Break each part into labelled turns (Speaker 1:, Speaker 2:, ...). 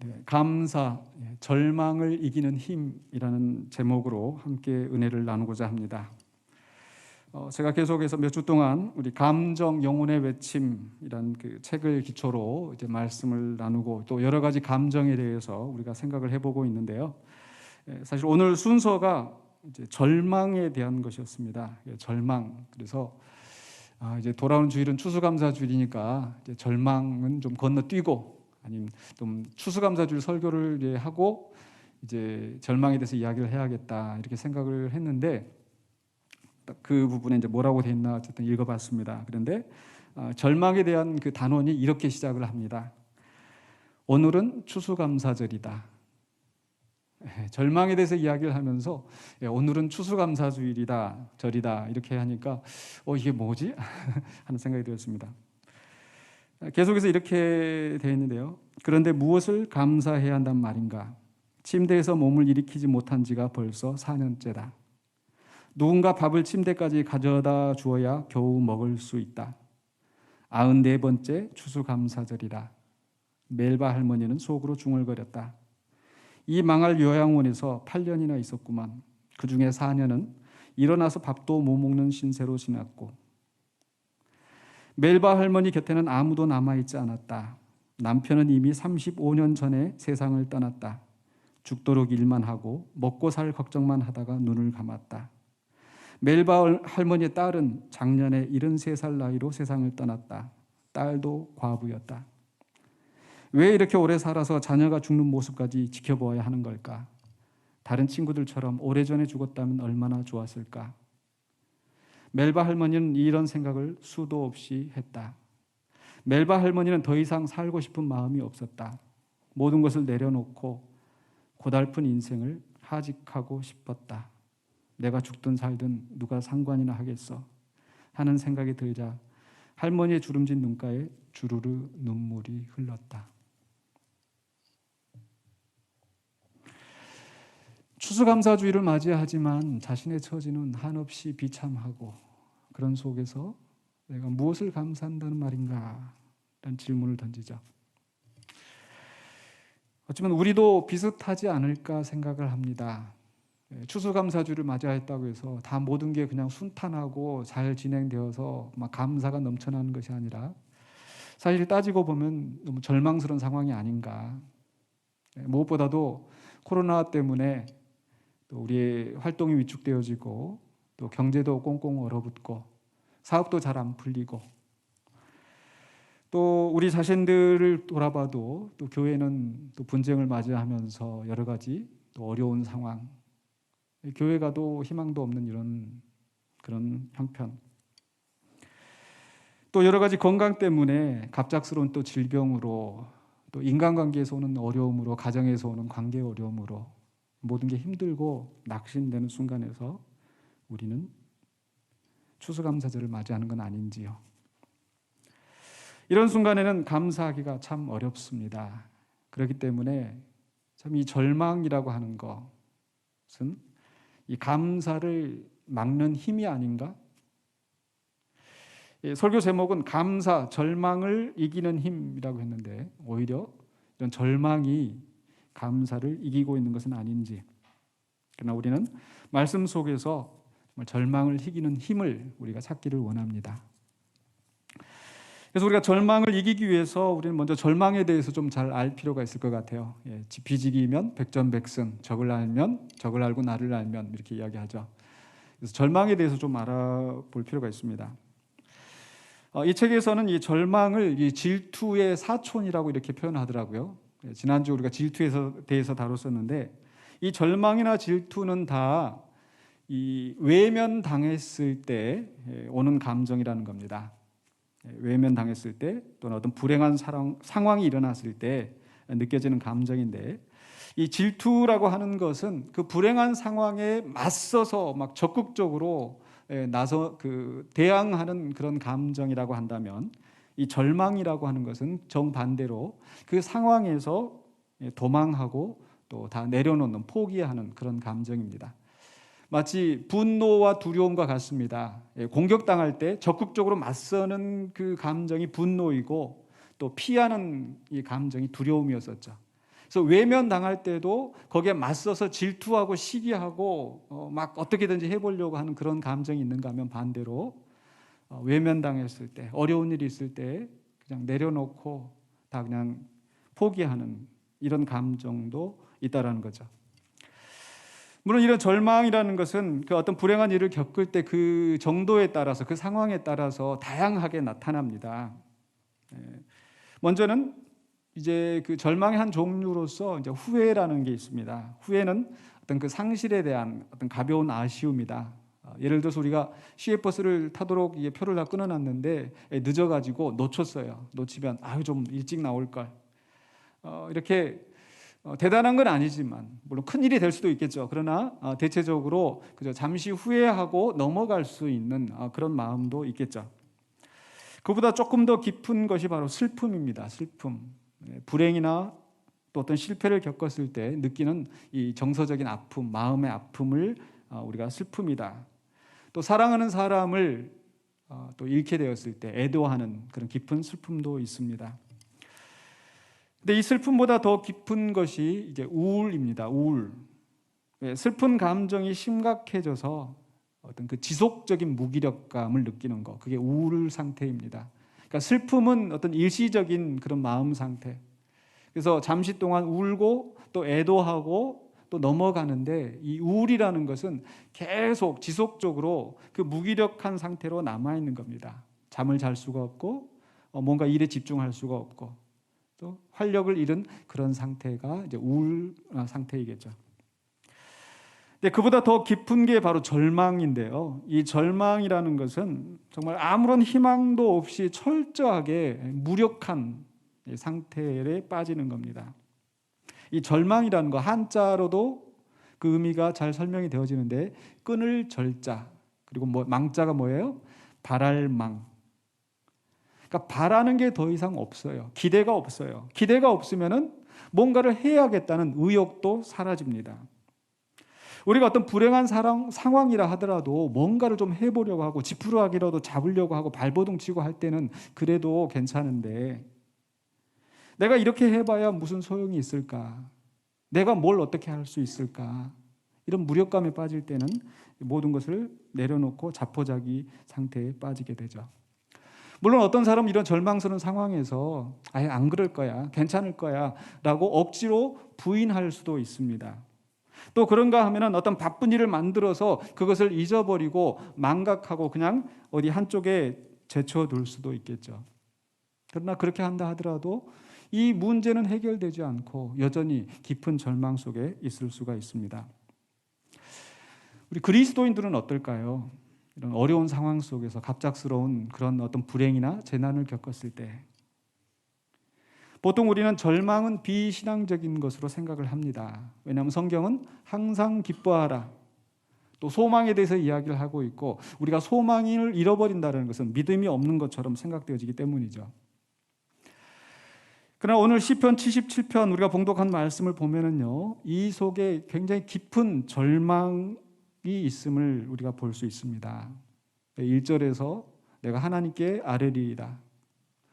Speaker 1: 네, 감사, 절망을 이기는 힘이라는 제목으로 함께 은혜를 나누고자 합니다. 제가 계속해서 몇 주 동안 우리 감정 영혼의 외침이란 그 책을 기초로 이제 말씀을 나누고 또 여러 가지 감정에 대해서 우리가 생각을 해보고 있는데요. 사실 오늘 순서가 이제 절망에 대한 것이었습니다. 절망. 그래서 이제 돌아오는 주일은 추수감사주일이니까 이제 절망은 좀 건너뛰고 아니면 좀 추수감사주일 설교를 하고 이제 절망에 대해서 이야기를 해야겠다 이렇게 생각을 했는데 그 부분에 이제 뭐라고 돼 있나 어쨌든 읽어봤습니다. 그런데 절망에 대한 그 단원이 이렇게 시작을 합니다. 오늘은 추수감사절이다. 절망에 대해서 이야기를 하면서 오늘은 추수감사주일이다, 절이다 이렇게 하니까 이게 뭐지? 하는 생각이 들었습니다. 계속해서 이렇게 되어 있는데요. 그런데 무엇을 감사해야 한단 말인가? 침대에서 몸을 일으키지 못한 지가 벌써 4년째다. 누군가 밥을 침대까지 가져다 주어야 겨우 먹을 수 있다. 94번째 추수감사절이다. 멜바 할머니는 속으로 중얼거렸다. 이 망할 요양원에서 8년이나 있었구만. 그 중에 4년은 일어나서 밥도 못 먹는 신세로 지났고 멜바 할머니 곁에는 아무도 남아있지 않았다. 남편은 이미 35년 전에 세상을 떠났다. 죽도록 일만 하고 먹고 살 걱정만 하다가 눈을 감았다. 멜바 할머니의 딸은 작년에 73살 나이로 세상을 떠났다. 딸도 과부였다. 왜 이렇게 오래 살아서 자녀가 죽는 모습까지 지켜보아야 하는 걸까? 다른 친구들처럼 오래전에 죽었다면 얼마나 좋았을까? 멜바 할머니는 이런 생각을 수도 없이 했다. 멜바 할머니는 더 이상 살고 싶은 마음이 없었다. 모든 것을 내려놓고 고달픈 인생을 하직하고 싶었다. 내가 죽든 살든 누가 상관이나 하겠어 하는 생각이 들자 할머니의 주름진 눈가에 주르르 눈물이 흘렀다. 추수감사주일을 맞이하지만 자신의 처지는 한없이 비참하고 그런 속에서 내가 무엇을 감사한다는 말인가? 라는 질문을 던지죠. 어쩌면 우리도 비슷하지 않을까 생각을 합니다. 추수감사주일을 맞이했다고 해서 다 모든 게 그냥 순탄하고 잘 진행되어서 막 감사가 넘쳐나는 것이 아니라 사실 따지고 보면 너무 절망스러운 상황이 아닌가. 무엇보다도 코로나 때문에 또 우리의 활동이 위축되어지고 또 경제도 꽁꽁 얼어붙고 사업도 잘 안 풀리고 또 우리 자신들을 돌아봐도 또 교회는 또 분쟁을 맞이하면서 여러 가지 또 어려운 상황, 교회 가도 희망도 없는 이런 그런 형편, 또 여러 가지 건강 때문에 갑작스러운 또 질병으로 또 인간관계에서 오는 어려움으로 가정에서 오는 관계 어려움으로 모든 게 힘들고 낙심되는 순간에서 우리는 추수감사절을 맞이하는 건 아닌지요. 이런 순간에는 감사하기가 참 어렵습니다. 그렇기 때문에 참 이 절망이라고 하는 것은 이 감사를 막는 힘이 아닌가? 설교 제목은 감사, 절망을 이기는 힘이라고 했는데 오히려 이런 절망이 감사를 이기고 있는 것은 아닌지. 그러나 우리는 말씀 속에서 절망을 이기는 힘을 우리가 찾기를 원합니다. 그래서 우리가 절망을 이기기 위해서 우리는 먼저 절망에 대해서 좀 잘 알 필요가 있을 것 같아요. 지피지기면 백전백승, 적을 알면 적을 알고 나를 알면 이렇게 이야기하죠. 그래서 절망에 대해서 좀 알아볼 필요가 있습니다. 이 책에서는 이 절망을 이 질투의 사촌이라고 이렇게 표현하더라고요. 지난주 우리가 질투에 대해서 다뤘었는데 이 절망이나 질투는 다 이 외면당했을 때 오는 감정이라는 겁니다. 외면당했을 때 또는 어떤 불행한 상황이 일어났을 때 느껴지는 감정인데 이 질투라고 하는 것은 그 불행한 상황에 맞서서 막 적극적으로 대항하는 그런 감정이라고 한다면 이 절망이라고 하는 것은 정반대로 그 상황에서 도망하고 또 다 내려놓는 포기하는 그런 감정입니다. 마치 분노와 두려움과 같습니다. 공격당할 때 적극적으로 맞서는 그 감정이 분노이고 또 피하는 이 감정이 두려움이었었죠. 그래서 외면당할 때도 거기에 맞서서 질투하고 시기하고 막 어떻게든지 해보려고 하는 그런 감정이 있는가 하면 반대로 외면당했을 때, 어려운 일이 있을 때 그냥 내려놓고 다 그냥 포기하는 이런 감정도 있다라는 거죠. 물론 이런 절망이라는 것은 그 어떤 불행한 일을 겪을 때 그 정도에 따라서, 그 상황에 따라서 다양하게 나타납니다. 먼저는 이제 그 절망의 한 종류로서 이제 후회라는 게 있습니다. 후회는 어떤 그 상실에 대한 어떤 가벼운 아쉬움이다. 예를 들어서 우리가 시외버스를 타도록 이게 표를 다 끊어놨는데 늦어가지고 놓쳤어요. 놓치면 아유 좀 일찍 나올 걸. 이렇게 대단한 건 아니지만 물론 큰 일이 될 수도 있겠죠. 그러나 대체적으로 그저 잠시 후회하고 넘어갈 수 있는 그런 마음도 있겠죠. 그보다 조금 더 깊은 것이 바로 슬픔입니다. 슬픔. 불행이나 또 어떤 실패를 겪었을 때 느끼는 이 정서적인 아픔, 마음의 아픔을 우리가 슬픔이다. 또 사랑하는 사람을 또 잃게 되었을 때 애도하는 그런 깊은 슬픔도 있습니다. 근데 이 슬픔보다 더 깊은 것이 이제 우울입니다. 우울. 슬픈 감정이 심각해져서 어떤 그 지속적인 무기력감을 느끼는 것, 그게 우울 상태입니다. 그러니까 슬픔은 어떤 일시적인 그런 마음 상태. 그래서 잠시 동안 울고 또 애도하고 또 넘어가는데 이 우울이라는 것은 계속 지속적으로 그 무기력한 상태로 남아 있는 겁니다. 잠을 잘 수가 없고 뭔가 일에 집중할 수가 없고 또 활력을 잃은 그런 상태가 이제 우울 상태이겠죠. 근데 그보다 더 깊은 게 바로 절망인데요. 이 절망이라는 것은 정말 아무런 희망도 없이 철저하게 무력한 상태에 빠지는 겁니다. 이 절망이라는 거 한자로도 그 의미가 잘 설명이 되어지는데 끊을 절자 그리고 망자가 뭐예요? 바랄망. 그러니까 바라는 게 더 이상 없어요. 기대가 없어요. 기대가 없으면은 뭔가를 해야겠다는 의욕도 사라집니다. 우리가 어떤 불행한 상황이라 하더라도 뭔가를 좀 해보려고 하고 지푸라기라도 잡으려고 하고 발버둥 치고 할 때는 그래도 괜찮은데 내가 이렇게 해봐야 무슨 소용이 있을까? 내가 뭘 어떻게 할 수 있을까? 이런 무력감에 빠질 때는 모든 것을 내려놓고 자포자기 상태에 빠지게 되죠. 물론 어떤 사람은 이런 절망스러운 상황에서 아예 안 그럴 거야, 괜찮을 거야 라고 억지로 부인할 수도 있습니다. 또 그런가 하면은 어떤 바쁜 일을 만들어서 그것을 잊어버리고 망각하고 그냥 어디 한쪽에 제쳐둘 수도 있겠죠. 그러나 그렇게 한다 하더라도 이 문제는 해결되지 않고 여전히 깊은 절망 속에 있을 수가 있습니다. 우리 그리스도인들은 어떨까요? 이런 어려운 상황 속에서 갑작스러운 그런 어떤 불행이나 재난을 겪었을 때 보통 우리는 절망은 비신앙적인 것으로 생각을 합니다. 왜냐하면 성경은 항상 기뻐하라. 또 소망에 대해서 이야기를 하고 있고 우리가 소망을 잃어버린다는 것은 믿음이 없는 것처럼 생각되어지기 때문이죠. 그러나 오늘 시편 77편 우리가 봉독한 말씀을 보면은요, 이 속에 굉장히 깊은 절망이 있음을 우리가 볼 수 있습니다. 1절에서 내가 하나님께 아뢰리이다.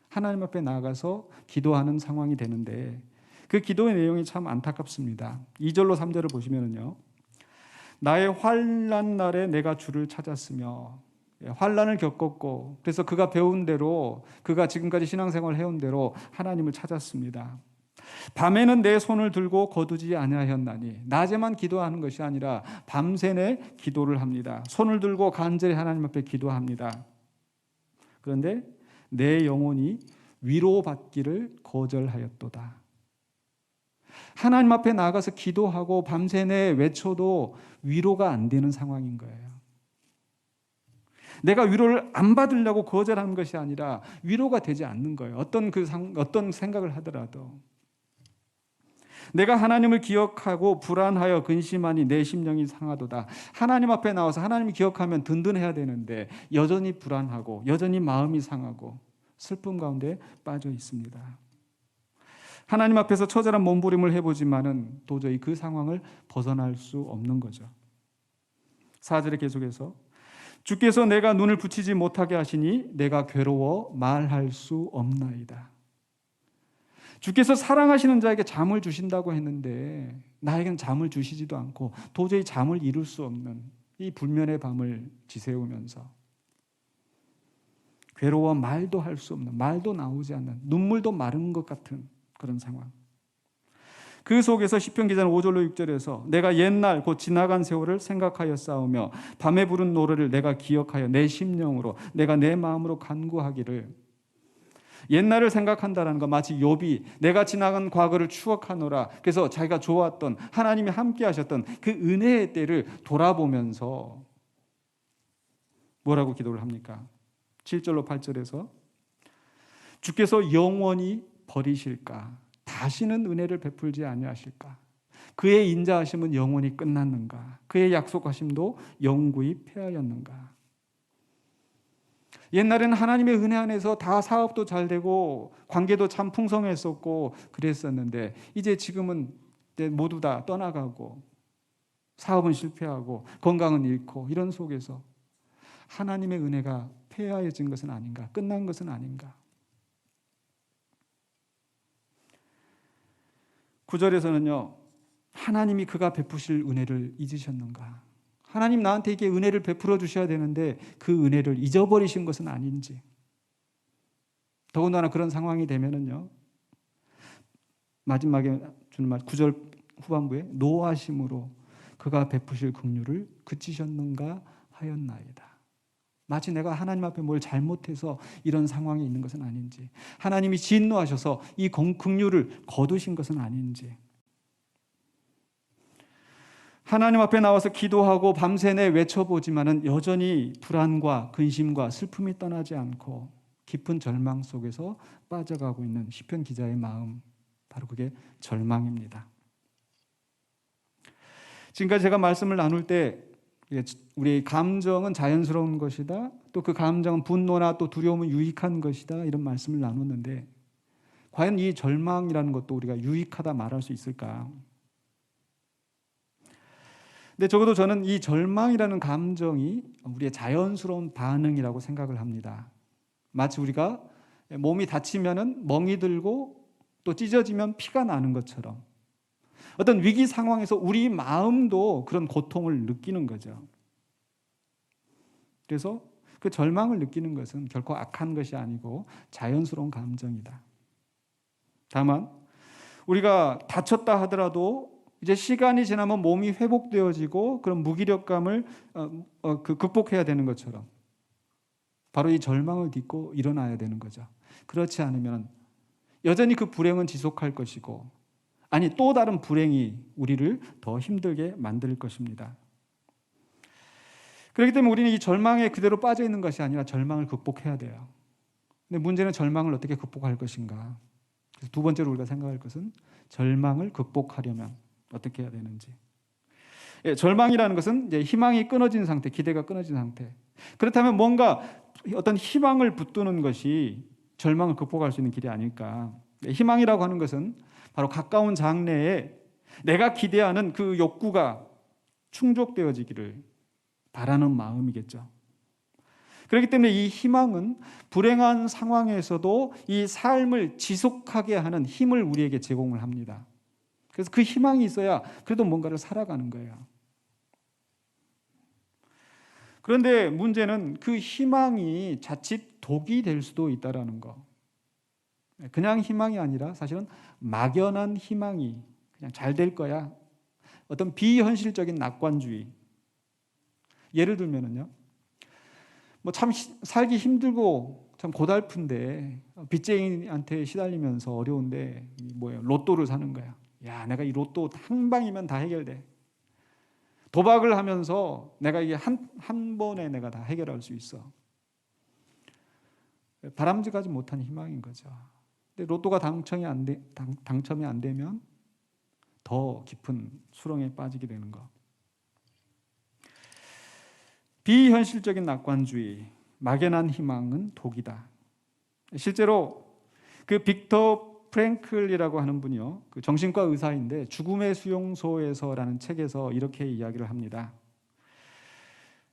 Speaker 1: 하나님 앞에 나아가서 기도하는 상황이 되는데 그 기도의 내용이 참 안타깝습니다. 2절로 3절을 보시면은요, 나의 환난 날에 내가 주를 찾았으며 환난을 겪었고 그래서 그가 배운 대로 그가 지금까지 신앙생활을 해온 대로 하나님을 찾았습니다. 밤에는 내 손을 들고 거두지 아니하였나니 낮에만 기도하는 것이 아니라 밤새내 기도를 합니다. 손을 들고 간절히 하나님 앞에 기도합니다. 그런데 내 영혼이 위로받기를 거절하였도다. 하나님 앞에 나가서 기도하고 밤새내 외쳐도 위로가 안 되는 상황인 거예요. 내가 위로를 안 받으려고 거절하는 것이 아니라 위로가 되지 않는 거예요. 어떤 생각을 하더라도. 내가 하나님을 기억하고 불안하여 근심하니 내 심령이 상하도다. 하나님 앞에 나와서 하나님을 기억하면 든든해야 되는데 여전히 불안하고 여전히 마음이 상하고 슬픔 가운데 빠져 있습니다. 하나님 앞에서 처절한 몸부림을 해보지만은 도저히 그 상황을 벗어날 수 없는 거죠. 4절에 계속해서 주께서 내가 눈을 붙이지 못하게 하시니 내가 괴로워 말할 수 없나이다. 주께서 사랑하시는 자에게 잠을 주신다고 했는데 나에게는 잠을 주시지도 않고 도저히 잠을 이룰 수 없는 이 불면의 밤을 지새우면서 괴로워 말도 할 수 없는, 말도 나오지 않는, 눈물도 마른 것 같은 그런 상황. 그 속에서 시편 기자는 5절로 6절에서 내가 옛날 곧 지나간 세월을 생각하여 싸우며 밤에 부른 노래를 내가 기억하여 내 심령으로 내가 내 마음으로 간구하기를. 옛날을 생각한다는 거 마치 욥이 내가 지나간 과거를 추억하노라. 그래서 자기가 좋았던 하나님이 함께 하셨던 그 은혜의 때를 돌아보면서 뭐라고 기도를 합니까? 7절로 8절에서 주께서 영원히 버리실까? 다시는 은혜를 베풀지 아니하실까? 그의 인자하심은 영원히 끝났는가? 그의 약속하심도 영구히 패하였는가? 옛날에는 하나님의 은혜 안에서 다 사업도 잘 되고 관계도 참 풍성했었고 그랬었는데 이제 지금은 모두 다 떠나가고 사업은 실패하고 건강은 잃고 이런 속에서 하나님의 은혜가 폐하여진 것은 아닌가? 끝난 것은 아닌가? 9절에서는요. 하나님이 그가 베푸실 은혜를 잊으셨는가? 하나님 나한테 이게 은혜를 베풀어 주셔야 되는데 그 은혜를 잊어버리신 것은 아닌지. 더군다나 그런 상황이 되면은요. 마지막에 주는 말 9절 후반부에 노하심으로 그가 베푸실 긍휼을 그치셨는가 하였나이다. 마치 내가 하나님 앞에 뭘 잘못해서 이런 상황에 있는 것은 아닌지, 하나님이 진노하셔서 이 긍휼을 거두신 것은 아닌지, 하나님 앞에 나와서 기도하고 밤새내 외쳐보지만은 여전히 불안과 근심과 슬픔이 떠나지 않고 깊은 절망 속에서 빠져가고 있는 시편 기자의 마음, 바로 그게 절망입니다. 지금까지 제가 말씀을 나눌 때 우리 감정은 자연스러운 것이다. 또 그 감정은 분노나 또 두려움은 유익한 것이다. 이런 말씀을 나눴는데 과연 이 절망이라는 것도 우리가 유익하다 말할 수 있을까? 근데 적어도 저는 이 절망이라는 감정이 우리의 자연스러운 반응이라고 생각을 합니다. 마치 우리가 몸이 다치면은 멍이 들고 또 찢어지면 피가 나는 것처럼 어떤 위기 상황에서 우리 마음도 그런 고통을 느끼는 거죠. 그래서 그 절망을 느끼는 것은 결코 악한 것이 아니고 자연스러운 감정이다. 다만 우리가 다쳤다 하더라도 이제 시간이 지나면 몸이 회복되어지고 그런 무기력감을 극복해야 되는 것처럼 바로 이 절망을 딛고 일어나야 되는 거죠. 그렇지 않으면 여전히 그 불행은 지속할 것이고 아니 또 다른 불행이 우리를 더 힘들게 만들 것입니다. 그렇기 때문에 우리는 이 절망에 그대로 빠져 있는 것이 아니라 절망을 극복해야 돼요. 근데 문제는 절망을 어떻게 극복할 것인가. 그래서 두 번째로 우리가 생각할 것은 절망을 극복하려면 어떻게 해야 되는지. 절망이라는 것은 이제 희망이 끊어진 상태, 기대가 끊어진 상태. 그렇다면 뭔가 어떤 희망을 붙드는 것이 절망을 극복할 수 있는 길이 아닐까. 희망이라고 하는 것은 바로 가까운 장래에 내가 기대하는 그 욕구가 충족되어지기를 바라는 마음이겠죠. 그렇기 때문에 이 희망은 불행한 상황에서도 이 삶을 지속하게 하는 힘을 우리에게 제공을 합니다. 그래서 그 희망이 있어야 그래도 뭔가를 살아가는 거예요. 그런데 문제는 그 희망이 자칫 독이 될 수도 있다는 거. 그냥 희망이 아니라 사실은 막연한 희망이 그냥 잘 될 거야. 어떤 비현실적인 낙관주의. 예를 들면은요. 뭐 참 살기 힘들고 참 고달픈데 빚쟁이한테 시달리면서 어려운데 뭐예요? 로또를 사는 거야. 야, 내가 이 로또 한 방이면 다 해결돼. 도박을 하면서 내가 이게 한 번에 내가 다 해결할 수 있어. 바람직하지 못한 희망인 거죠. 근데 로또가 당첨이 안 되면 더 깊은 수렁에 빠지게 되는 거. 비현실적인 낙관주의, 막연한 희망은 독이다. 실제로 그 빅터 프랭클이라고 하는 분이요, 그 정신과 의사인데 죽음의 수용소에서라는 책에서 이렇게 이야기를 합니다.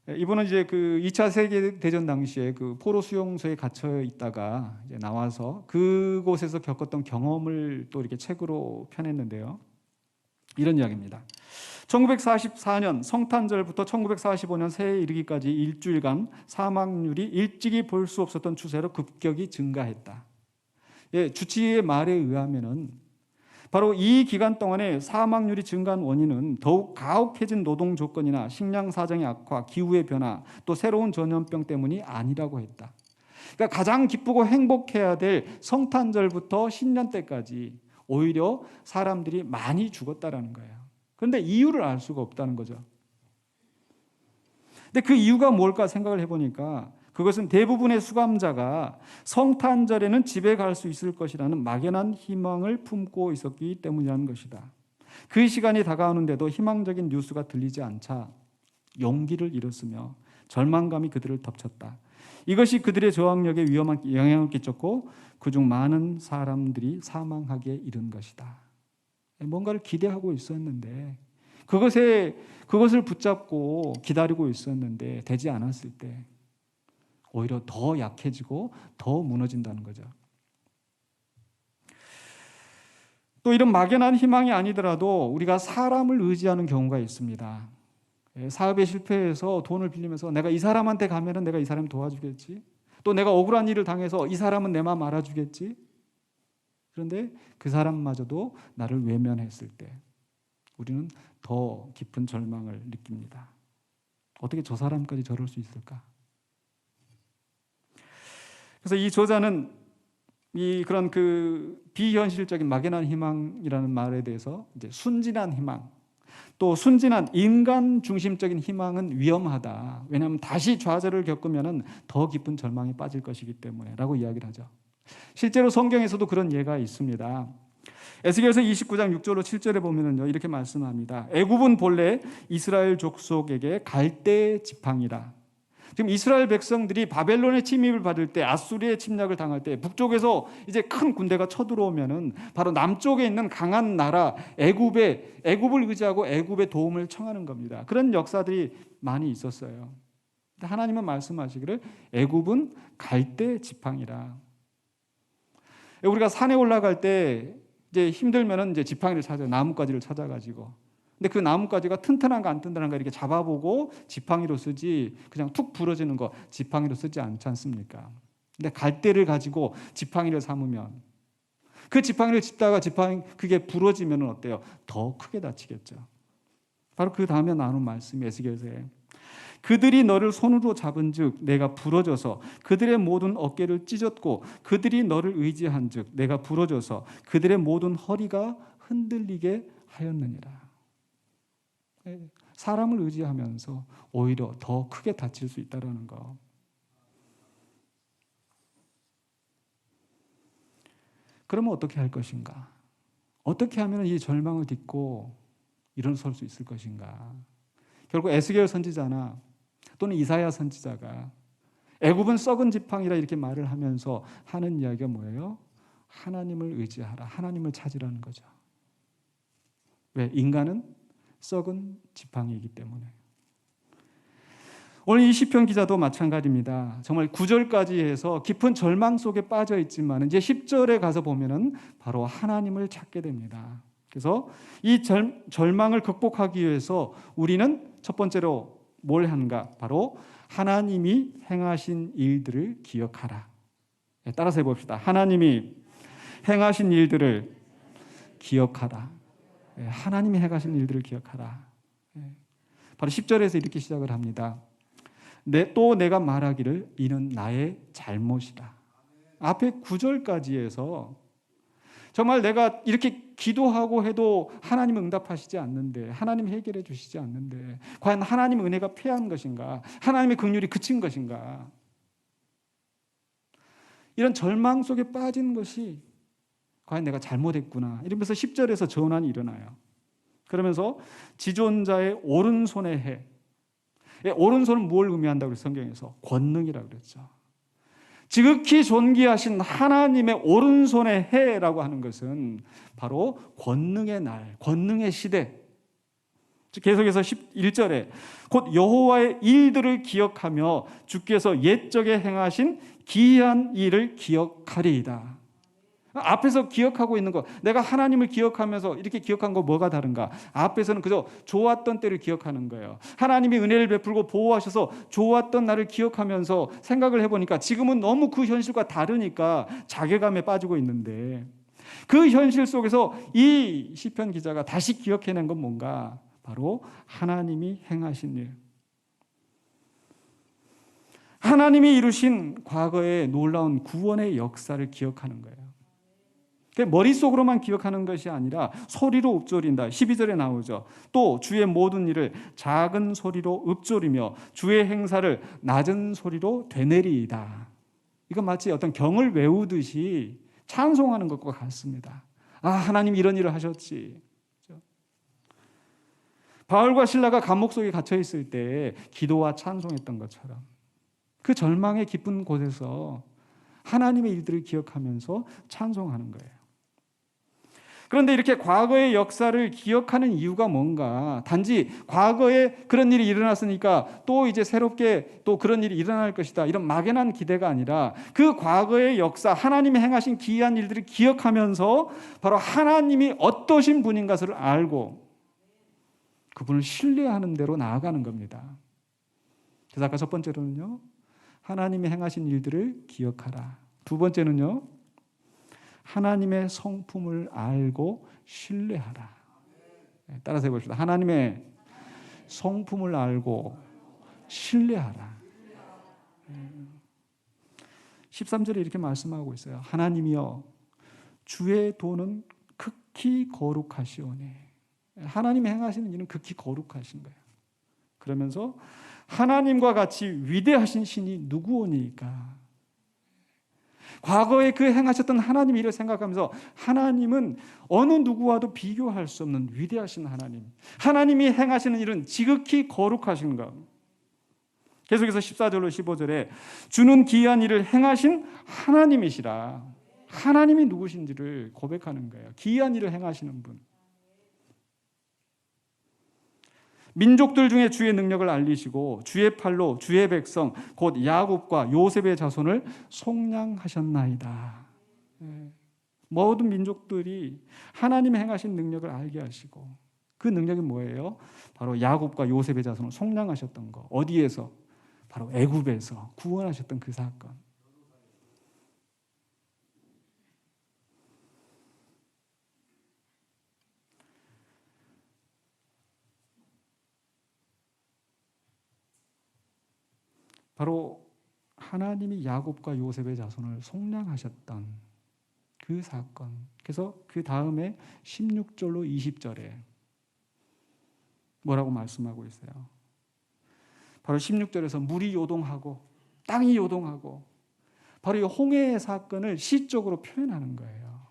Speaker 1: 이분은 이제 그 2차 세계대전 당시에 그 포로 수용소에 갇혀 있다가 이제 나와서 그곳에서 겪었던 경험을 또 이렇게 책으로 펴냈는데요. 이런 이야기입니다. 1944년 성탄절부터 1945년 새해에 이르기까지 일주일간 사망률이 일찍이 볼 수 없었던 추세로 급격히 증가했다. 주치의의 말에 의하면은 바로 이 기간 동안에 사망률이 증가한 원인은 더욱 가혹해진 노동 조건이나 식량 사정의 악화, 기후의 변화, 또 새로운 전염병 때문이 아니라고 했다. 그러니까 가장 기쁘고 행복해야 될 성탄절부터 신년 때까지 오히려 사람들이 많이 죽었다라는 거예요. 그런데 이유를 알 수가 없다는 거죠. 근데 그 이유가 뭘까 생각을 해보니까 그것은 대부분의 수감자가 성탄절에는 집에 갈 수 있을 것이라는 막연한 희망을 품고 있었기 때문이라는 것이다. 그 시간이 다가오는데도 희망적인 뉴스가 들리지 않자 용기를 잃었으며 절망감이 그들을 덮쳤다. 이것이 그들의 저항력에 위험한 영향을 끼쳤고 그중 많은 사람들이 사망하기에 이른 것이다. 뭔가를 기대하고 있었는데 그것을 붙잡고 기다리고 있었는데 되지 않았을 때 오히려 더 약해지고 더 무너진다는 거죠. 또 이런 막연한 희망이 아니더라도 우리가 사람을 의지하는 경우가 있습니다. 사업에 실패해서 돈을 빌리면서 내가 이 사람한테 가면은 내가 이 사람 도와주겠지. 또 내가 억울한 일을 당해서 이 사람은 내 마음 알아주겠지. 그런데 그 사람마저도 나를 외면했을 때 우리는 더 깊은 절망을 느낍니다. 어떻게 저 사람까지 저럴 수 있을까? 그래서 이 저자는 그런 비현실적인 막연한 희망이라는 말에 대해서 이제 순진한 희망, 또 순진한 인간 중심적인 희망은 위험하다. 왜냐하면 다시 좌절을 겪으면 더 깊은 절망에 빠질 것이기 때문에라고 이야기를 하죠. 실제로 성경에서도 그런 예가 있습니다. 에스겔서 29장 6절로 7절에 보면은요 이렇게 말씀합니다. 애굽은 본래 이스라엘 족속에게 갈대 지팡이라. 지금 이스라엘 백성들이 바벨론의 침입을 받을 때, 아수리의 침략을 당할 때 북쪽에서 이제 큰 군대가 쳐들어오면은 바로 남쪽에 있는 강한 나라 애굽을 의지하고 애굽의 도움을 청하는 겁니다. 그런 역사들이 많이 있었어요. 하나님은 말씀하시기를 애굽은 갈대 지팡이라. 우리가 산에 올라갈 때 이제 힘들면은 이제 지팡이를 찾아요. 나뭇가지를 찾아가지고. 근데 그 나뭇가지가 튼튼한가 안 튼튼한가 이렇게 잡아보고 지팡이로 쓰지 그냥 툭 부러지는 거 지팡이로 쓰지 않지 않습니까? 근데 갈대를 가지고 지팡이를 삼으면 그 지팡이를 짚다가 그게 부러지면 어때요? 더 크게 다치겠죠. 바로 그 다음에 나눈 말씀이 에스겔서에 그들이 너를 손으로 잡은즉 내가 부러져서 그들의 모든 어깨를 찢었고 그들이 너를 의지한즉 내가 부러져서 그들의 모든 허리가 흔들리게 하였느니라. 사람을 의지하면서 오히려 더 크게 다칠 수 있다는 거. 그러면 어떻게 할 것인가? 어떻게 하면 이 절망을 딛고 일어설 수 있을 것인가? 결국 에스겔 선지자나 또는 이사야 선지자가 애굽은 썩은 지팡이라 이렇게 말을 하면서 하는 이야기가 뭐예요? 하나님을 의지하라, 하나님을 찾으라는 거죠. 왜? 인간은 썩은 지팡이이기 때문에. 오늘 이 시편 기자도 마찬가지입니다. 정말 9절까지 해서 깊은 절망 속에 빠져 있지만 이제 10절에 가서 보면은 바로 하나님을 찾게 됩니다. 그래서 이 절망을 극복하기 위해서 우리는 첫 번째로 뭘 하는가? 바로 하나님이 행하신 일들을 기억하라. 따라서 해봅시다. 하나님이 행하신 일들을 기억하라. 하나님이 행하신 일들을 기억하라. 바로 10절에서 이렇게 시작을 합니다. 또 내가 말하기를 이는 나의 잘못이다. 앞에 9절까지 해서 정말 내가 이렇게 기도하고 해도 하나님은 응답하시지 않는데, 하나님이 해결해 주시지 않는데 과연 하나님의 은혜가 패한 것인가? 하나님의 긍휼이 그친 것인가? 이런 절망 속에 빠진 것이 과연 내가 잘못했구나 이러면서 10절에서 전환이 일어나요. 그러면서 지존자의 오른손에 해. 오른손은 뭘 의미한다고 그랬어요? 성경에서 권능이라고 그랬죠. 지극히 존귀하신 하나님의 오른손의 해라고 하는 것은 바로 권능의 날, 권능의 시대. 계속해서 11절에 곧 여호와의 일들을 기억하며 주께서 옛적에 행하신 기이한 일을 기억하리이다. 앞에서 기억하고 있는 거, 내가 하나님을 기억하면서 이렇게 기억한 거 뭐가 다른가? 앞에서는 그저 좋았던 때를 기억하는 거예요. 하나님이 은혜를 베풀고 보호하셔서 좋았던 날을 기억하면서 생각을 해보니까 지금은 너무 그 현실과 다르니까 자괴감에 빠지고 있는데, 그 현실 속에서 이 시편 기자가 다시 기억해낸 건 뭔가? 바로 하나님이 행하신 일, 하나님이 이루신 과거의 놀라운 구원의 역사를 기억하는 거예요. 머릿속으로만 기억하는 것이 아니라 소리로 읊조린다. 12절에 나오죠. 또 주의 모든 일을 작은 소리로 읊조리며 주의 행사를 낮은 소리로 되뇌리이다. 이건 마치 어떤 경을 외우듯이 찬송하는 것과 같습니다. 아, 하나님 이런 일을 하셨지. 바울과 실라가 감옥 속에 갇혀 있을 때 기도와 찬송했던 것처럼 그 절망의 깊은 곳에서 하나님의 일들을 기억하면서 찬송하는 거예요. 그런데 이렇게 과거의 역사를 기억하는 이유가 뭔가? 단지 과거에 그런 일이 일어났으니까 또 이제 새롭게 또 그런 일이 일어날 것이다, 이런 막연한 기대가 아니라 그 과거의 역사, 하나님이 행하신 기이한 일들을 기억하면서 바로 하나님이 어떠신 분인 것을 알고 그분을 신뢰하는 대로 나아가는 겁니다. 그래서 아까 첫 번째로는요, 하나님이 행하신 일들을 기억하라. 두 번째는요, 하나님의 성품을 알고 신뢰하라. 따라서 해봅시다. 하나님의 성품을 알고 신뢰하라. 13절에 이렇게 말씀하고 있어요. 하나님이여, 주의 도는 극히 거룩하시오니. 하나님이 행하시는 일은 극히 거룩하신 거예요. 그러면서 하나님과 같이 위대하신 신이 누구오니까? 과거에 그 행하셨던 하나님 일을 생각하면서 하나님은 어느 누구와도 비교할 수 없는 위대하신 하나님, 하나님이 행하시는 일은 지극히 거룩하신 것. 계속해서 14절로 15절에 주는 기이한 일을 행하신 하나님이시라. 하나님이 누구신지를 고백하는 거예요. 기이한 일을 행하시는 분. 민족들 중에 주의 능력을 알리시고 주의 팔로 주의 백성 곧 야곱과 요셉의 자손을 속량하셨나이다. 모든 민족들이 하나님의 행하신 능력을 알게 하시고, 그 능력이 뭐예요? 바로 야곱과 요셉의 자손을 속량하셨던 거. 어디에서? 바로 애굽에서 구원하셨던 그 사건. 바로 하나님이 야곱과 요셉의 자손을 속량하셨던 그 사건. 그래서 그 다음에 16절로 20절에 뭐라고 말씀하고 있어요? 바로 16절에서 물이 요동하고 땅이 요동하고 바로 이 홍해의 사건을 시적으로 표현하는 거예요.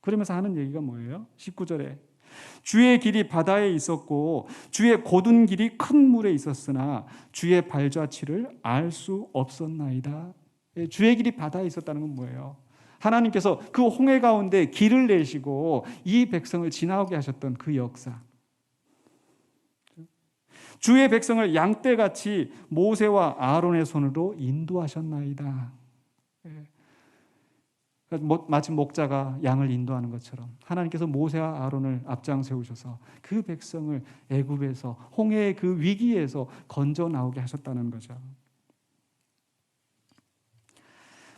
Speaker 1: 그러면서 하는 얘기가 뭐예요? 19절에 주의 길이 바다에 있었고 주의 곧은 길이 큰 물에 있었으나 주의 발자취를 알 수 없었나이다. 주의 길이 바다에 있었다는 건 뭐예요? 하나님께서 그 홍해 가운데 길을 내시고 이 백성을 지나오게 하셨던 그 역사. 주의 백성을 양떼같이 모세와 아론의 손으로 인도하셨나이다. 마치 목자가 양을 인도하는 것처럼 하나님께서 모세와 아론을 앞장 세우셔서 그 백성을 애굽에서 홍해의 그 위기에서 건져 나오게 하셨다는 거죠.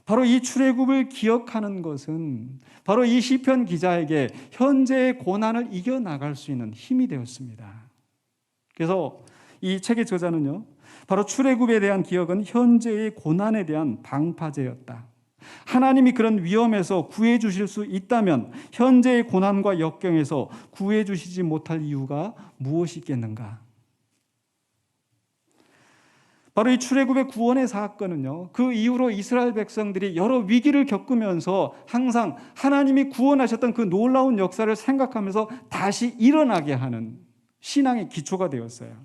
Speaker 1: 바로 이 출애굽을 기억하는 것은 바로 이 시편 기자에게 현재의 고난을 이겨나갈 수 있는 힘이 되었습니다. 그래서 이 책의 저자는요, 바로 출애굽에 대한 기억은 현재의 고난에 대한 방파제였다. 하나님이 그런 위험에서 구해 주실 수 있다면 현재의 고난과 역경에서 구해 주시지 못할 이유가 무엇이 있겠는가? 바로 이 출애굽의 구원의 사건은요, 그 이후로 이스라엘 백성들이 여러 위기를 겪으면서 항상 하나님이 구원하셨던 그 놀라운 역사를 생각하면서 다시 일어나게 하는 신앙의 기초가 되었어요.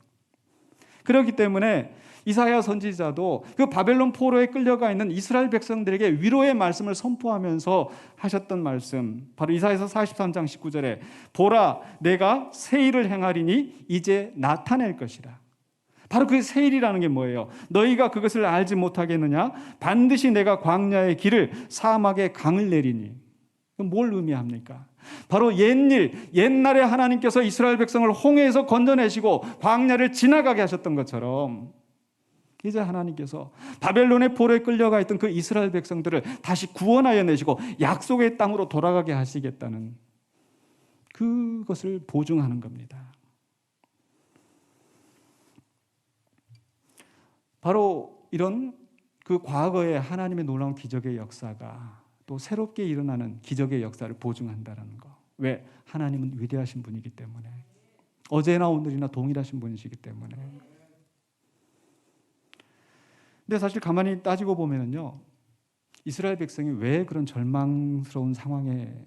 Speaker 1: 그렇기 때문에 이사야 선지자도 그 바벨론 포로에 끌려가 있는 이스라엘 백성들에게 위로의 말씀을 선포하면서 하셨던 말씀, 바로 이사야서 43장 19절에 보라 내가 새 일을 행하리니 이제 나타낼 것이라. 바로 그 새 일이라는 게 뭐예요? 너희가 그것을 알지 못하겠느냐? 반드시 내가 광야의 길을 사막의 강을 내리니. 뭘 의미합니까? 바로 옛날에 하나님께서 이스라엘 백성을 홍해에서 건져내시고 광야를 지나가게 하셨던 것처럼 이제 하나님께서 바벨론의 포로에 끌려가 있던 그 이스라엘 백성들을 다시 구원하여 내시고 약속의 땅으로 돌아가게 하시겠다는 그것을 보증하는 겁니다. 바로 이런 그 과거의 하나님의 놀라운 기적의 역사가 또 새롭게 일어나는 기적의 역사를 보증한다는 거. 왜? 하나님은 위대하신 분이기 때문에. 어제나 오늘이나 동일하신 분이시기 때문에. 근데 사실 가만히 따지고 보면요, 이스라엘 백성이 왜 그런 절망스러운 상황에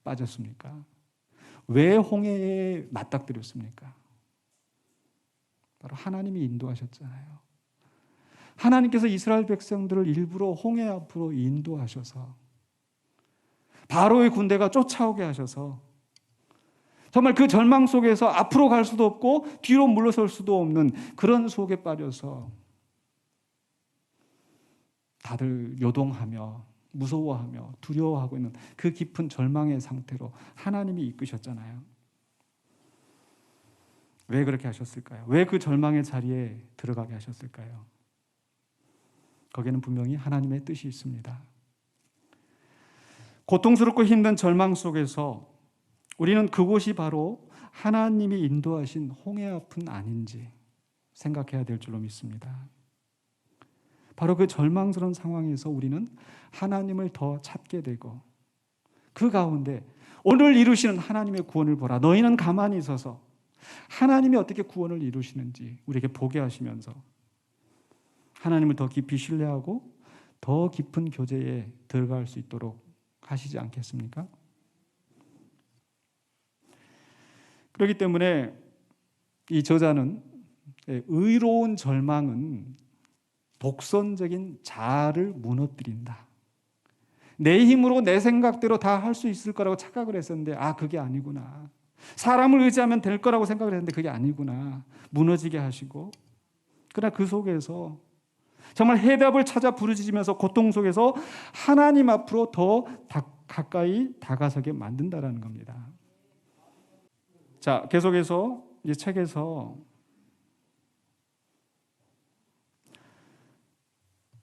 Speaker 1: 빠졌습니까? 왜 홍해에 맞닥뜨렸습니까? 바로 하나님이 인도하셨잖아요. 하나님께서 이스라엘 백성들을 일부러 홍해 앞으로 인도하셔서 바로의 군대가 쫓아오게 하셔서 정말 그 절망 속에서 앞으로 갈 수도 없고 뒤로 물러설 수도 없는 그런 속에 빠져서 다들 요동하며 무서워하며 두려워하고 있는 그 깊은 절망의 상태로 하나님이 이끄셨잖아요. 왜 그렇게 하셨을까요? 왜 그 절망의 자리에 들어가게 하셨을까요? 거기에는 분명히 하나님의 뜻이 있습니다. 고통스럽고 힘든 절망 속에서 우리는 그곳이 바로 하나님이 인도하신 홍해 앞은 아닌지 생각해야 될 줄로 믿습니다. 바로 그 절망스러운 상황에서 우리는 하나님을 더 찾게 되고 그 가운데 오늘 이루시는 하나님의 구원을 보라. 너희는 가만히 있어서 하나님이 어떻게 구원을 이루시는지 우리에게 보게 하시면서 하나님을 더 깊이 신뢰하고 더 깊은 교제에 들어갈 수 있도록 하시지 않겠습니까? 그렇기 때문에 이 저자는 의로운 절망은 독선적인 자아를 무너뜨린다. 내 힘으로 내 생각대로 다 할 수 있을 거라고 착각을 했었는데 그게 아니구나. 사람을 의지하면 될 거라고 생각을 했는데 그게 아니구나. 무너지게 하시고 그러나 그 속에서 정말 해답을 찾아 부르짖으면서 고통 속에서 하나님 앞으로 더 가까이 다가서게 만든다라는 겁니다. 자, 계속해서 이 책에서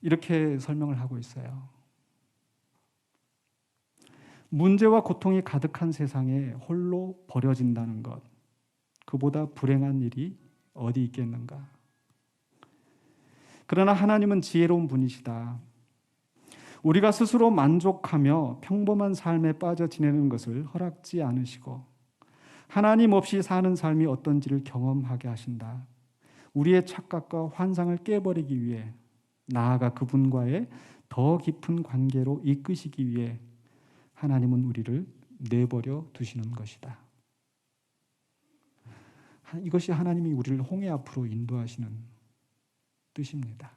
Speaker 1: 이렇게 설명을 하고 있어요. 문제와 고통이 가득한 세상에 홀로 버려진다는 것, 그보다 불행한 일이 어디 있겠는가? 그러나 하나님은 지혜로운 분이시다. 우리가 스스로 만족하며 평범한 삶에 빠져 지내는 것을 허락지 않으시고 하나님 없이 사는 삶이 어떤지를 경험하게 하신다. 우리의 착각과 환상을 깨버리기 위해 나아가 그분과의 더 깊은 관계로 이끄시기 위해 하나님은 우리를 내버려 두시는 것이다. 이것이 하나님이 우리를 홍해 앞으로 인도하시는 뜻입니다.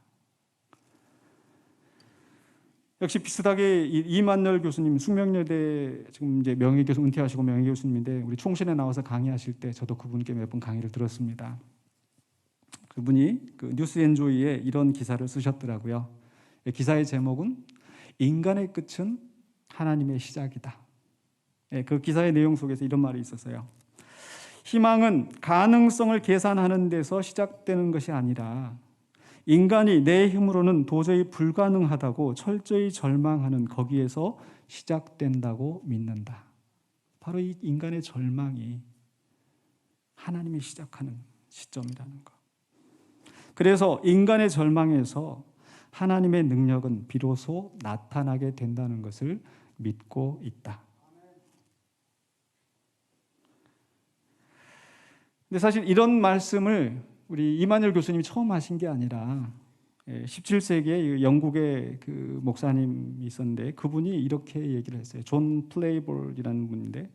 Speaker 1: 역시 비슷하게 이만열 교수님, 숙명여대 지금 이제 명예교수 은퇴하시고 명예교수님인데 우리 총신에 나와서 강의하실 때 저도 그분께 몇 번 강의를 들었습니다. 그분이 그 뉴스엔조이에 이런 기사를 쓰셨더라고요. 기사의 제목은 인간의 끝은 하나님의 시작이다. 그 기사의 내용 속에서 이런 말이 있었어요. 희망은 가능성을 계산하는 데서 시작되는 것이 아니라 인간이 내 힘으로는 도저히 불가능하다고 철저히 절망하는 거기에서 시작된다고 믿는다. 바로 이 인간의 절망이 하나님이 시작하는 시점이라는 것. 그래서 인간의 절망에서 하나님의 능력은 비로소 나타나게 된다는 것을 믿고 있다. 근데 사실 이런 말씀을 우리 이만열 교수님이 처음 하신 게 아니라 17세기에 영국의 그 목사님이 있었는데 그분이 이렇게 얘기를 했어요. 존 플레이볼이라는 분인데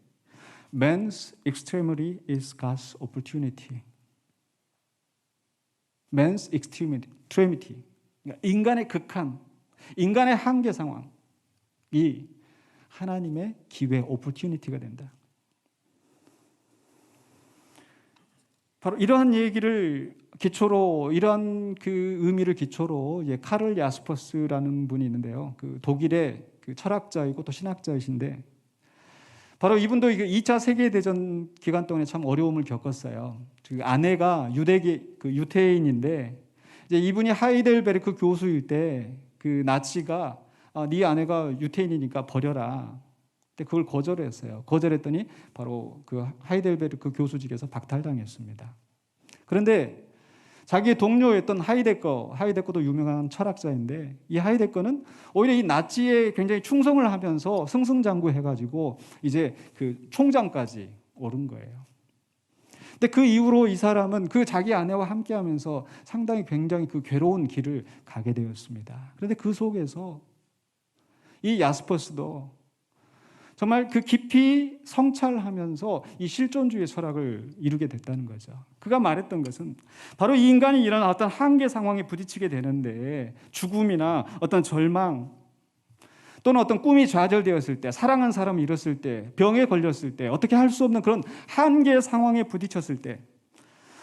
Speaker 1: Man's extremity is God's opportunity. man's extremity. 그러니까 인간의 극한, 인간의 한계 상황이 하나님의 기회, opportunity가 된다. 바로 이러한 얘기를 기초로, 이러한 그 의미를 기초로 카를 야스퍼스라는 분이 있는데요. 그 독일의 그 철학자이고 또 신학자이신데, 바로 이분도 2차 세계대전 기간 동안에 참 어려움을 겪었어요. 그 아내가 유태인인데, 이제 이분이 하이델베르크 교수일 때 그 나치가 네 아내가 유태인이니까 버려라. 근데 그걸 거절했어요. 거절했더니 바로 그 하이델베르크 교수직에서 박탈당했습니다. 그런데 자기의 동료였던 하이데거도 유명한 철학자인데, 이 하이데거는 오히려 이 나치에 굉장히 충성을 하면서 승승장구해가지고 이제 그 총장까지 오른 거예요. 근데 그 이후로 이 사람은 그 자기 아내와 함께하면서 상당히 굉장히 그 괴로운 길을 가게 되었습니다. 그런데 그 속에서 이 야스퍼스도 정말 그 깊이 성찰하면서 이 실존주의 철학을 이루게 됐다는 거죠. 그가 말했던 것은 바로 이 인간이 이런 어떤 한계 상황에 부딪히게 되는데, 죽음이나 어떤 절망 또는 어떤 꿈이 좌절되었을 때, 사랑한 사람을 잃었을 때, 병에 걸렸을 때, 어떻게 할 수 없는 그런 한계 상황에 부딪혔을 때,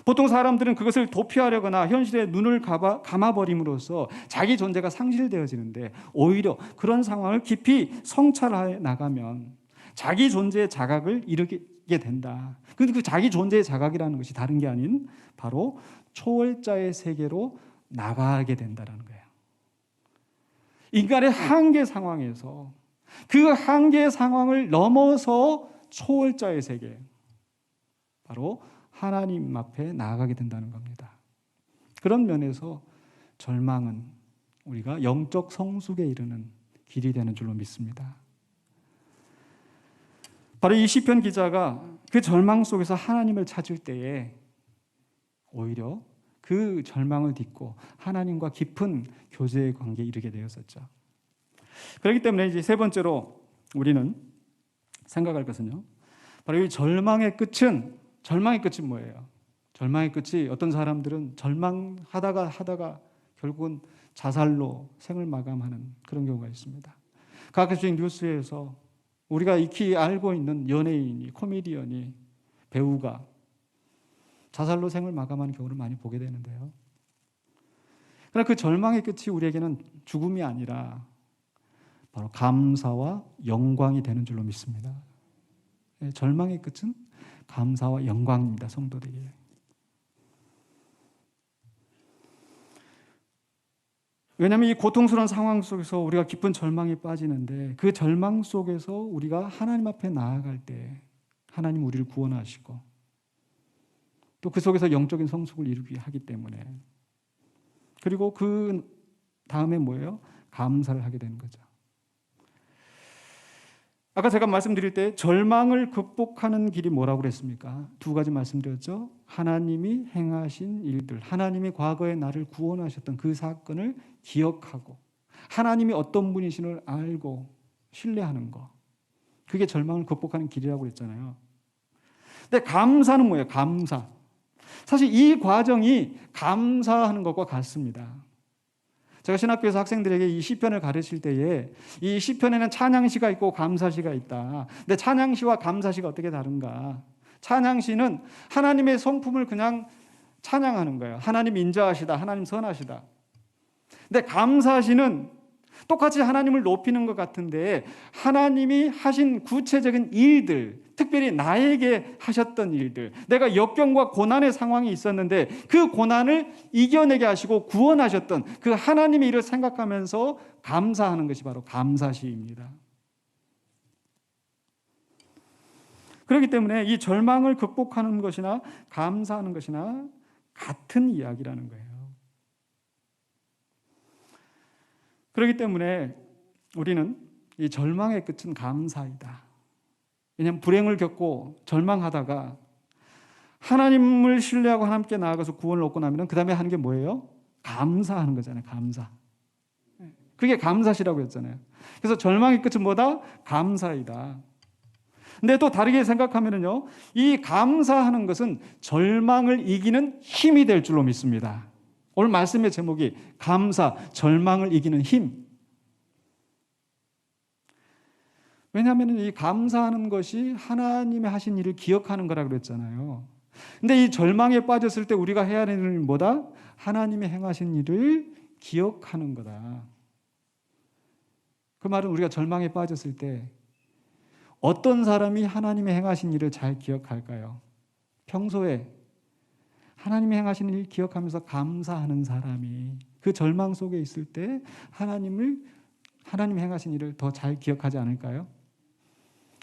Speaker 1: 보통 사람들은 그것을 도피하려거나 현실에 눈을 감아버림으로써 자기 존재가 상실되어지는데, 오히려 그런 상황을 깊이 성찰해 나가면 자기 존재의 자각을 이루게 된다. 근데 그 자기 존재의 자각이라는 것이 다른 게 아닌 바로 초월자의 세계로 나가게 된다는 거예요. 인간의 한계 상황에서 그 한계 상황을 넘어서 초월자의 세계, 바로 하나님 앞에 나아가게 된다는 겁니다. 그런 면에서 절망은 우리가 영적 성숙에 이르는 길이 되는 줄로 믿습니다. 바로 이 시편 기자가 그 절망 속에서 하나님을 찾을 때에 오히려 그 절망을 딛고 하나님과 깊은 교제의 관계에 이르게 되었었죠. 그렇기 때문에 이제 세 번째로 우리는 생각할 것은요, 바로 이 절망의 끝은 뭐예요? 절망의 끝이, 어떤 사람들은 절망하다가 결국은 자살로 생을 마감하는 그런 경우가 있습니다. 가끔씩 뉴스에서 우리가 익히 알고 있는 연예인이, 코미디언이, 배우가 자살로 생을 마감하는 경우를 많이 보게 되는데요. 그러나 그 절망의 끝이 우리에게는 죽음이 아니라 바로 감사와 영광이 되는 줄로 믿습니다. 절망의 끝은 감사와 영광입니다, 성도들에게. 왜냐하면 이 고통스러운 상황 속에서 우리가 깊은 절망에 빠지는데, 그 절망 속에서 우리가 하나님 앞에 나아갈 때 하나님 우리를 구원하시고 또 그 속에서 영적인 성숙을 이루게 하기 때문에, 그리고 그 다음에 뭐예요? 감사를 하게 되는 거죠. 아까 제가 말씀드릴 때 절망을 극복하는 길이 뭐라고 그랬습니까? 두 가지 말씀드렸죠. 하나님이 행하신 일들, 하나님이 과거에 나를 구원하셨던 그 사건을 기억하고 하나님이 어떤 분이신을 알고 신뢰하는 거, 그게 절망을 극복하는 길이라고 그랬잖아요. 근데 감사는 뭐예요? 감사. 사실 이 과정이 감사하는 것과 같습니다. 제가 신학교에서 학생들에게 이 시편을 가르칠 때에 이 시편에는 찬양시가 있고 감사시가 있다. 근데 찬양시와 감사시가 어떻게 다른가? 찬양시는 하나님의 성품을 그냥 찬양하는 거예요. 하나님 인자하시다, 하나님 선하시다. 근데 감사시는 똑같이 하나님을 높이는 것 같은데, 하나님이 하신 구체적인 일들, 특별히 나에게 하셨던 일들, 내가 역경과 고난의 상황이 있었는데 그 고난을 이겨내게 하시고 구원하셨던 그 하나님의 일을 생각하면서 감사하는 것이 바로 감사시입니다. 그렇기 때문에 이 절망을 극복하는 것이나 감사하는 것이나 같은 이야기라는 거예요. 그렇기 때문에 우리는 이 절망의 끝은 감사이다. 왜냐하면 불행을 겪고 절망하다가 하나님을 신뢰하고 하나님께 나아가서 구원을 얻고 나면 그 다음에 하는 게 뭐예요? 감사하는 거잖아요. 감사. 그게 감사시라고 했잖아요. 그래서 절망의 끝은 뭐다? 감사이다. 근데 또 다르게 생각하면요, 이 감사하는 것은 절망을 이기는 힘이 될 줄로 믿습니다. 오늘 말씀의 제목이 감사, 절망을 이기는 힘. 왜냐하면 이 감사하는 것이 하나님의 하신 일을 기억하는 거라고 그랬잖아요. 근데 이 절망에 빠졌을 때 우리가 해야 하는 일은 뭐다? 하나님의 행하신 일을 기억하는 거다. 그 말은 우리가 절망에 빠졌을 때 어떤 사람이 하나님의 행하신 일을 잘 기억할까요? 평소에 하나님의 행하신 일을 기억하면서 감사하는 사람이 그 절망 속에 있을 때 하나님의 행하신 일을 더 잘 기억하지 않을까요?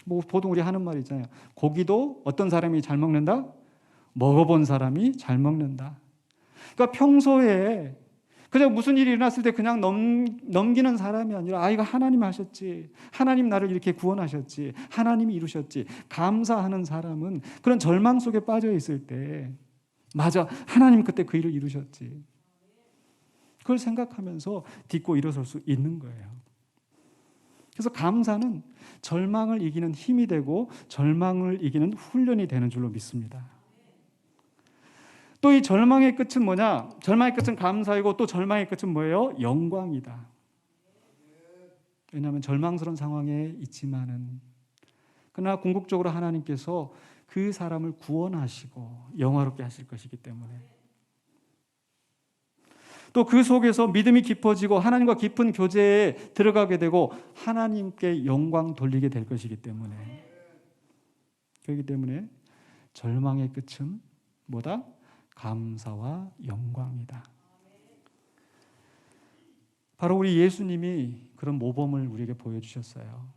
Speaker 1: 뭐 보통 우리 하는 말 있잖아요. 고기도 어떤 사람이 잘 먹는다? 먹어본 사람이 잘 먹는다. 그러니까 평소에 그냥 무슨 일이 일어났을 때 그냥 넘기는 사람이 아니라 이거 하나님 하셨지. 하나님 나를 이렇게 구원하셨지. 하나님이 이루셨지. 감사하는 사람은 그런 절망 속에 빠져 있을 때 맞아. 하나님 그때 그 일을 이루셨지. 그걸 생각하면서 딛고 일어설 수 있는 거예요. 그래서 감사는 절망을 이기는 힘이 되고 절망을 이기는 훈련이 되는 줄로 믿습니다. 또 이 절망의 끝은 뭐냐? 절망의 끝은 감사이고 또 절망의 끝은 뭐예요? 영광이다. 왜냐하면 절망스러운 상황에 있지만은 그러나 궁극적으로 하나님께서 그 사람을 구원하시고 영화롭게 하실 것이기 때문에 또 그 속에서 믿음이 깊어지고 하나님과 깊은 교제에 들어가게 되고 하나님께 영광 돌리게 될 것이기 때문에 그렇기 때문에 절망의 끝은 뭐다? 감사와 영광이다. 바로 우리 예수님이 그런 모범을 우리에게 보여주셨어요.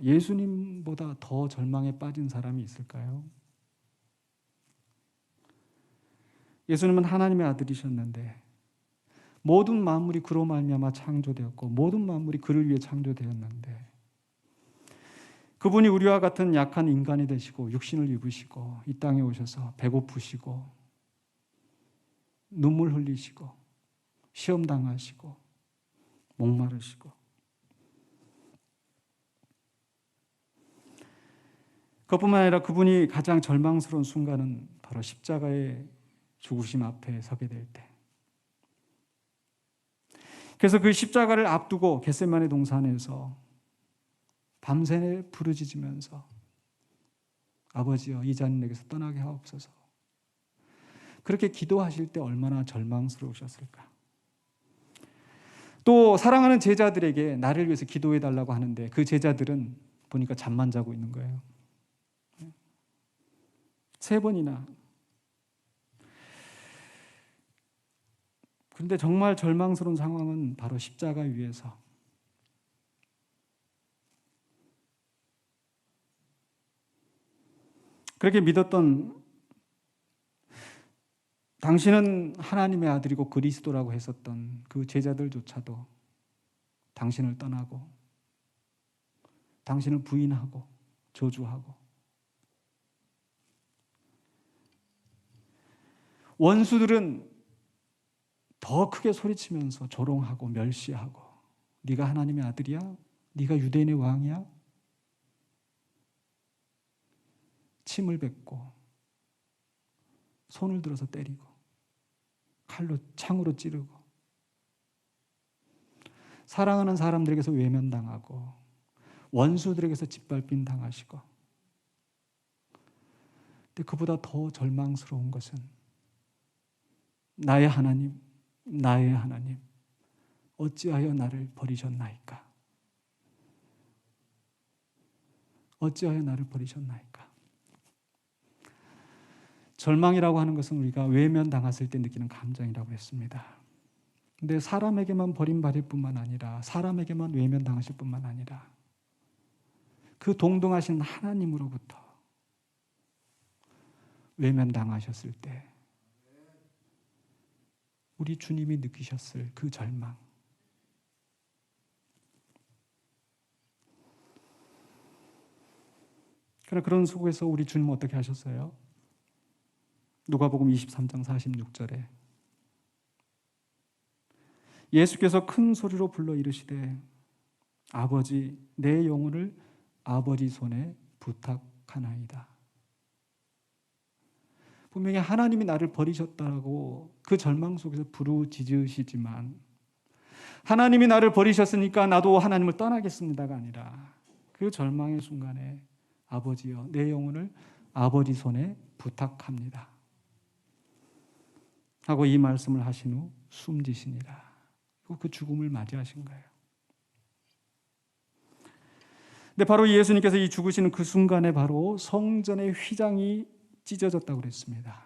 Speaker 1: 예수님보다 더 절망에 빠진 사람이 있을까요? 예수님은 하나님의 아들이셨는데 모든 만물이 그로 말미암아 창조되었고 모든 만물이 그를 위해 창조되었는데 그분이 우리와 같은 약한 인간이 되시고 육신을 입으시고 이 땅에 오셔서 배고프시고 눈물 흘리시고 시험당하시고 목마르시고 그것뿐만 아니라 그분이 가장 절망스러운 순간은 바로 십자가의 죽으심 앞에 서게 될 때. 그래서 그 십자가를 앞두고 겟세마네 동산에서 밤새 부르짖으면서 아버지여 이 잔 내게서 떠나게 하옵소서. 그렇게 기도하실 때 얼마나 절망스러우셨을까. 또 사랑하는 제자들에게 나를 위해서 기도해 달라고 하는데 그 제자들은 보니까 잠만 자고 있는 거예요. 3번이나. 그런데 정말 절망스러운 상황은 바로 십자가 위에서 그렇게 믿었던 당신은 하나님의 아들이고 그리스도라고 했었던 그 제자들조차도 당신을 떠나고 당신을 부인하고 저주하고 원수들은 더 크게 소리치면서 조롱하고 멸시하고 네가 하나님의 아들이야? 네가 유대인의 왕이야? 침을 뱉고 손을 들어서 때리고 칼로 창으로 찌르고 사랑하는 사람들에게서 외면당하고 원수들에게서 짓밟힘 당하시고 근데 그보다 더 절망스러운 것은 나의 하나님 어찌하여 나를 버리셨나이까? 어찌하여 나를 버리셨나이까? 절망이라고 하는 것은 우리가 외면당했을 때 느끼는 감정이라고 했습니다. 근데 사람에게만 버림받을 뿐만 아니라 사람에게만 외면당하실 뿐만 아니라 그 동등하신 하나님으로부터 외면당하셨을 때 우리 주님이 느끼셨을 그 절망. 그러나 그런 속에서 우리 주님은 어떻게 하셨어요? 누가복음 23장 46절에 예수께서 큰 소리로 불러 이르시되 아버지 내 영혼을 아버지 손에 부탁하나이다. 분명히 하나님이 나를 버리셨다고 그 절망 속에서 부르짖으시지만, 하나님이 나를 버리셨으니까 나도 하나님을 떠나겠습니다가 아니라 그 절망의 순간에 아버지여 내 영혼을 아버지 손에 부탁합니다 하고 이 말씀을 하신 후 숨지시니라. 그 죽음을 맞이하신 거예요. 근데 바로 예수님께서 이 죽으시는 그 순간에 바로 성전의 휘장이 찢어졌다고 그랬습니다.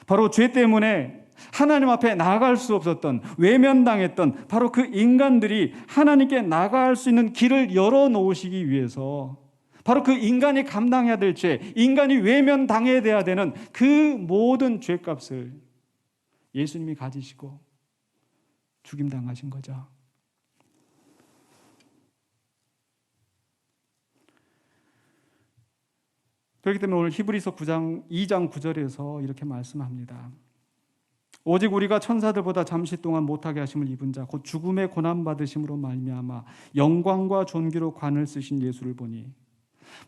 Speaker 1: 바로 죄 때문에 하나님 앞에 나아갈 수 없었던, 외면당했던 바로 그 인간들이 하나님께 나아갈 수 있는 길을 열어놓으시기 위해서, 바로 그 인간이 감당해야 될 죄, 인간이 외면당해야 되는 그 모든 죄값을 예수님이 가지시고 죽임당하신 거죠. 그렇기 때문에 오늘 히브리서 2장 9절에서 이렇게 말씀합니다. 오직 우리가 천사들보다 잠시 동안 못하게 하심을 입은 자 곧 죽음의 고난받으심으로 말미암아 영광과 존귀로 관을 쓰신 예수를 보니,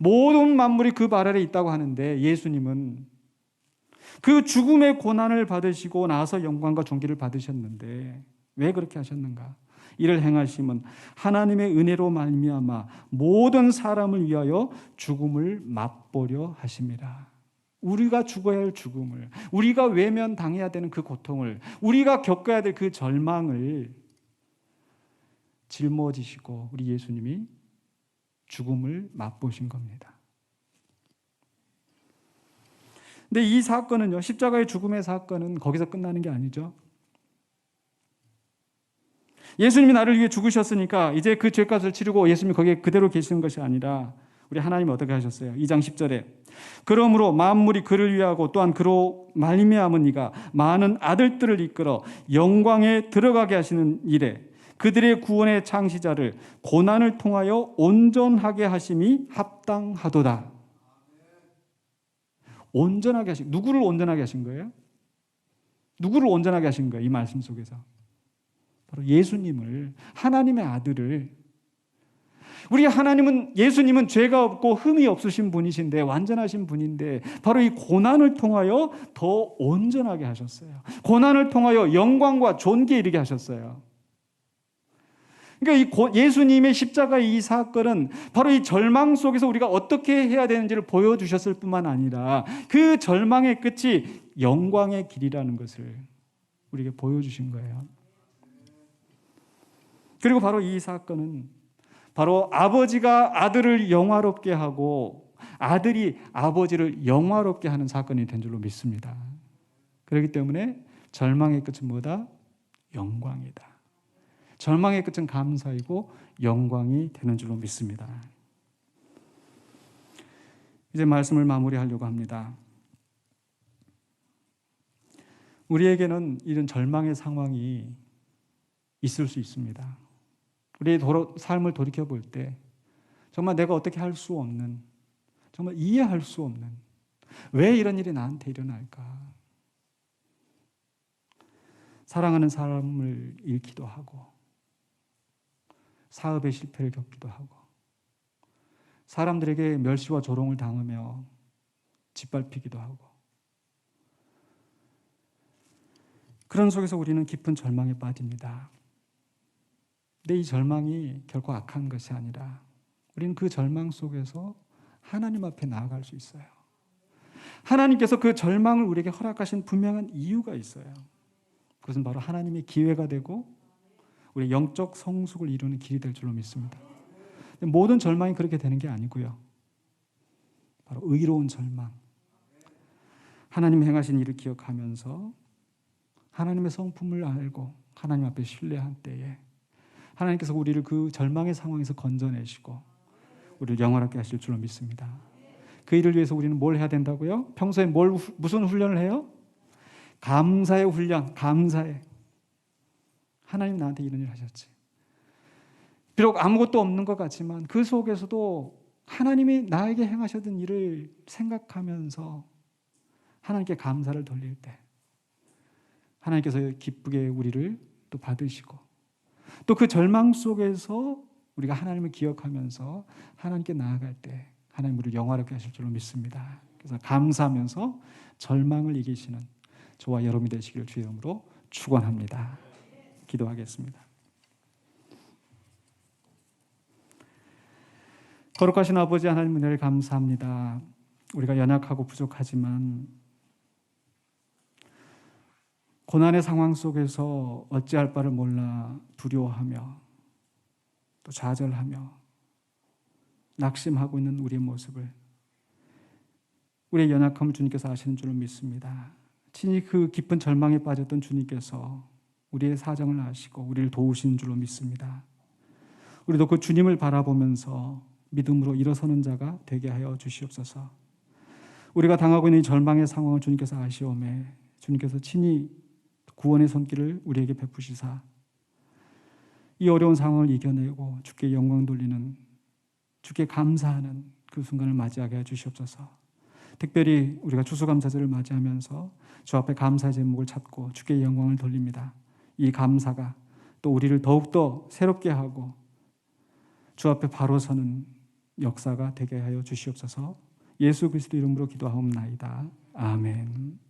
Speaker 1: 모든 만물이 그 발 아래 있다고 하는데 예수님은 그 죽음의 고난을 받으시고 나서 영광과 존귀를 받으셨는데 왜 그렇게 하셨는가? 이를 행하심은 하나님의 은혜로 말미암아 모든 사람을 위하여 죽음을 맛보려 하심이라. 우리가 죽어야 할 죽음을, 우리가 외면당해야 되는 그 고통을, 우리가 겪어야 될 그 절망을 짊어지시고 우리 예수님이 죽음을 맛보신 겁니다. 근데 이 사건은요, 십자가의 죽음의 사건은 거기서 끝나는 게 아니죠. 예수님이 나를 위해 죽으셨으니까 이제 그 죄값을 치르고 예수님이 거기에 그대로 계시는 것이 아니라 우리 하나님이 어떻게 하셨어요? 2장 10절에 그러므로 만물이 그를 위하고 또한 그로 말미암은 이가 많은 아들들을 이끌어 영광에 들어가게 하시는 일에 그들의 구원의 창시자를 고난을 통하여 온전하게 하심이 합당하도다. 온전하게 하신, 누구를 온전하게 하신 거예요? 누구를 온전하게 하신 거예요? 이 말씀 속에서 바로 예수님을, 하나님의 아들을. 우리 하나님은, 예수님은 죄가 없고 흠이 없으신 분이신데, 완전하신 분인데 바로 이 고난을 통하여 더 온전하게 하셨어요. 고난을 통하여 영광과 존귀에 이르게 하셨어요. 그러니까 이 예수님의 십자가의 이 사건은 바로 이 절망 속에서 우리가 어떻게 해야 되는지를 보여주셨을 뿐만 아니라 그 절망의 끝이 영광의 길이라는 것을 우리에게 보여주신 거예요. 그리고 바로 이 사건은 바로 아버지가 아들을 영화롭게 하고 아들이 아버지를 영화롭게 하는 사건이 된 줄로 믿습니다. 그렇기 때문에 절망의 끝은 뭐다? 영광이다. 절망의 끝은 감사이고 영광이 되는 줄로 믿습니다. 이제 말씀을 마무리하려고 합니다. 우리에게는 이런 절망의 상황이 있을 수 있습니다. 우리의 삶을 돌이켜볼 때 정말 내가 어떻게 할 수 없는, 정말 이해할 수 없는, 왜 이런 일이 나한테 일어날까? 사랑하는 사람을 잃기도 하고 사업의 실패를 겪기도 하고 사람들에게 멸시와 조롱을 당하며 짓밟히기도 하고, 그런 속에서 우리는 깊은 절망에 빠집니다. 근데 이 절망이 결코 악한 것이 아니라 우리는 그 절망 속에서 하나님 앞에 나아갈 수 있어요. 하나님께서 그 절망을 우리에게 허락하신 분명한 이유가 있어요. 그것은 바로 하나님의 기회가 되고 우리의 영적 성숙을 이루는 길이 될 줄로 믿습니다. 모든 절망이 그렇게 되는 게 아니고요. 바로 의로운 절망, 하나님 행하신 일을 기억하면서 하나님의 성품을 알고 하나님 앞에 신뢰한 때에 하나님께서 우리를 그 절망의 상황에서 건져내시고 우리를 영원하게 하실 줄로 믿습니다. 그 일을 위해서 우리는 뭘 해야 된다고요? 평소에 무슨 훈련을 해요? 감사의 훈련, 감사의. 하나님 나한테 이런 일을 하셨지. 비록 아무것도 없는 것 같지만 그 속에서도 하나님이 나에게 행하셨던 일을 생각하면서 하나님께 감사를 돌릴 때 하나님께서 기쁘게 우리를 또 받으시고, 또 그 절망 속에서 우리가 하나님을 기억하면서 하나님께 나아갈 때 하나님 우리를 영화롭게 하실 줄로 믿습니다. 그래서 감사하면서 절망을 이기시는 저와 여러분이 되시기를 주의 이름으로 축원합니다. 기도하겠습니다. 거룩하신 아버지 하나님 은혜를 감사합니다. 우리가 연약하고 부족하지만 고난의 상황 속에서 어찌할 바를 몰라 두려워하며 또 좌절하며 낙심하고 있는 우리의 모습을 우리의 연약함을 주님께서 아시는 줄로 믿습니다. 친히 그 깊은 절망에 빠졌던 주님께서 우리의 사정을 아시고 우리를 도우시는 줄로 믿습니다. 우리도 그 주님을 바라보면서 믿음으로 일어서는 자가 되게 하여 주시옵소서. 우리가 당하고 있는 이 절망의 상황을 주님께서 아시오매 주님께서 친히 구원의 손길을 우리에게 베푸시사 이 어려운 상황을 이겨내고 주께 영광 돌리는, 주께 감사하는 그 순간을 맞이하게 해 주시옵소서. 특별히 우리가 추수감사절을 맞이하면서 주 앞에 감사의 제목을 찾고 주께 영광을 돌립니다. 이 감사가 또 우리를 더욱더 새롭게 하고 주 앞에 바로 서는 역사가 되게 하여 주시옵소서. 예수 그리스도 이름으로 기도하옵나이다. 아멘.